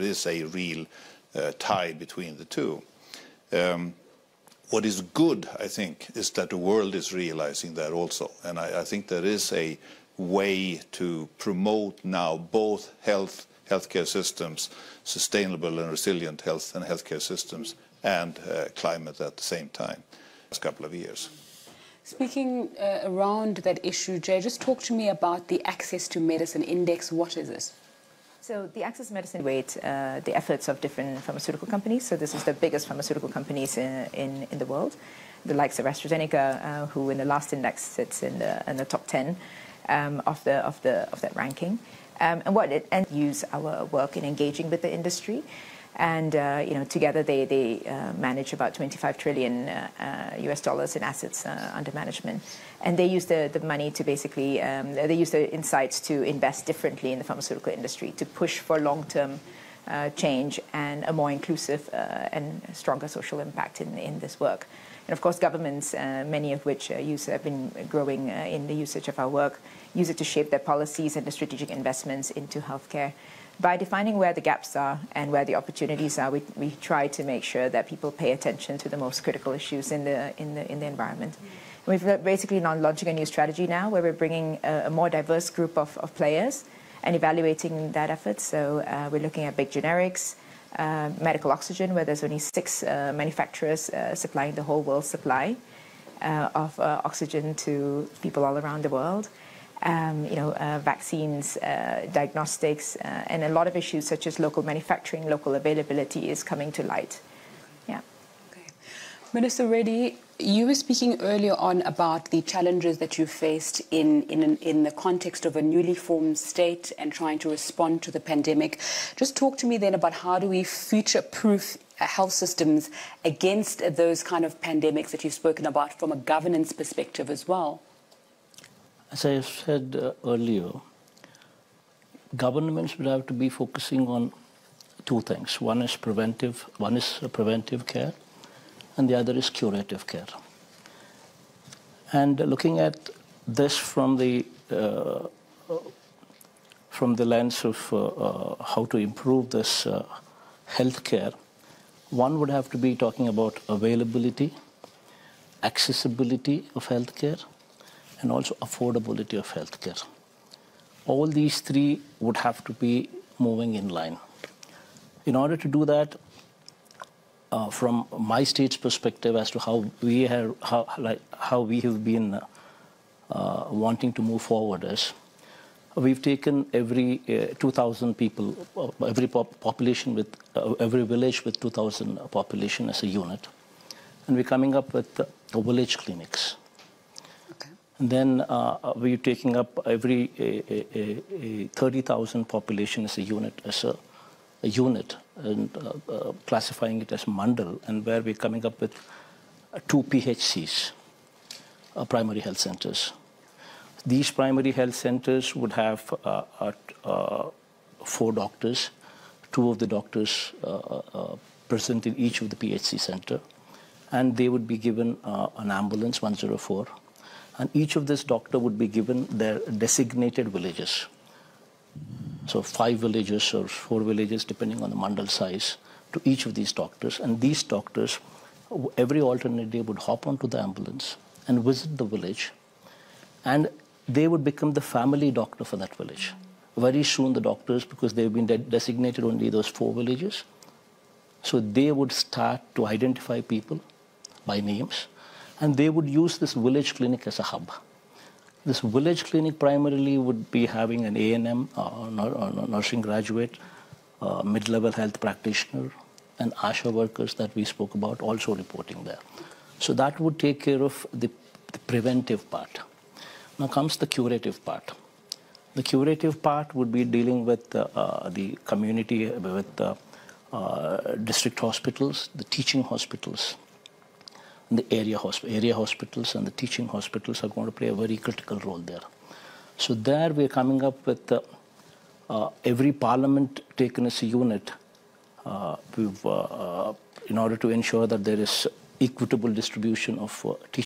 There is a real tie between the two. What is good, I think, is that the world is realizing that also. And I think there is a way to promote now both healthcare systems, sustainable and resilient health and healthcare systems, and climate at the same time, last couple of years. Speaking around that issue, Jay, just talk to me about the Access to Medicine Index. What is this? So the Access to Medicine weight the efforts of different pharmaceutical companies. So this is the biggest pharmaceutical companies in the world, the likes of AstraZeneca, who in the last index sits in the top 10 of that ranking. And what it and use our work in engaging with the industry. And together they manage about $25 trillion US dollars in assets under management, and they use the money to basically they use the insights to invest differently in the pharmaceutical industry to push for long-term change and a more inclusive and stronger social impact in this work. And of course, governments, many of which have been growing in the usage of our work, use it to shape their policies and the strategic investments into healthcare. By defining where the gaps are and where the opportunities are, we try to make sure that people pay attention to the most critical issues in the environment. And we're basically launching a new strategy now where we're bringing a more diverse group of players and evaluating that effort. So we're looking at big generics, medical oxygen, where there's only 6 manufacturers supplying the whole world's supply of oxygen to people all around the world. Vaccines, diagnostics, and a lot of issues such as local manufacturing, local availability is coming to light. Yeah. Okay. Minister Reddy, you were speaking earlier on about the challenges that you faced in the context of a newly formed state and trying to respond to the pandemic. Just talk to me then about how do we future-proof health systems against those kind of pandemics that you've spoken about from a governance perspective as well. As I said earlier, governments would have to be focusing on 2 things. One is preventive care, and the other is curative care. And looking at this from the lens of how to improve this healthcare, one would have to be talking about availability, accessibility of healthcare, and also affordability of healthcare. All these 3 would have to be moving in line. In order to do that, from my state's perspective as to how we have been wanting to move forward is, we've taken every 2,000 people, every population with every village with 2,000 population as a unit, and we're coming up with village clinics. And then we're taking up every 30,000 population as a unit, and classifying it as mandal, and where we're coming up with 2 PHCs, primary health centers. These primary health centers would have 4 doctors, 2 of the doctors present in each of the PHC center, and they would be given an ambulance, 104. And each of this doctor would be given their designated villages. So 5 villages or 4 villages, depending on the mandal size, to each of these doctors. And these doctors, every alternate day, would hop onto the ambulance and visit the village. And they would become the family doctor for that village. Very soon the doctors, because they've been designated only those 4 villages, so they would start to identify people by names. And they would use this village clinic as a hub. This village clinic primarily would be having an A&M, nursing graduate, mid-level health practitioner, and ASHA workers that we spoke about also reporting there. So that would take care of the preventive part. Now comes the curative part. The curative part would be dealing with the community, with district hospitals, the teaching hospitals. The area hospitals and the teaching hospitals are going to play a very critical role there. So there we're coming up with every parliament taken as a unit. In order to ensure that there is equitable distribution of teaching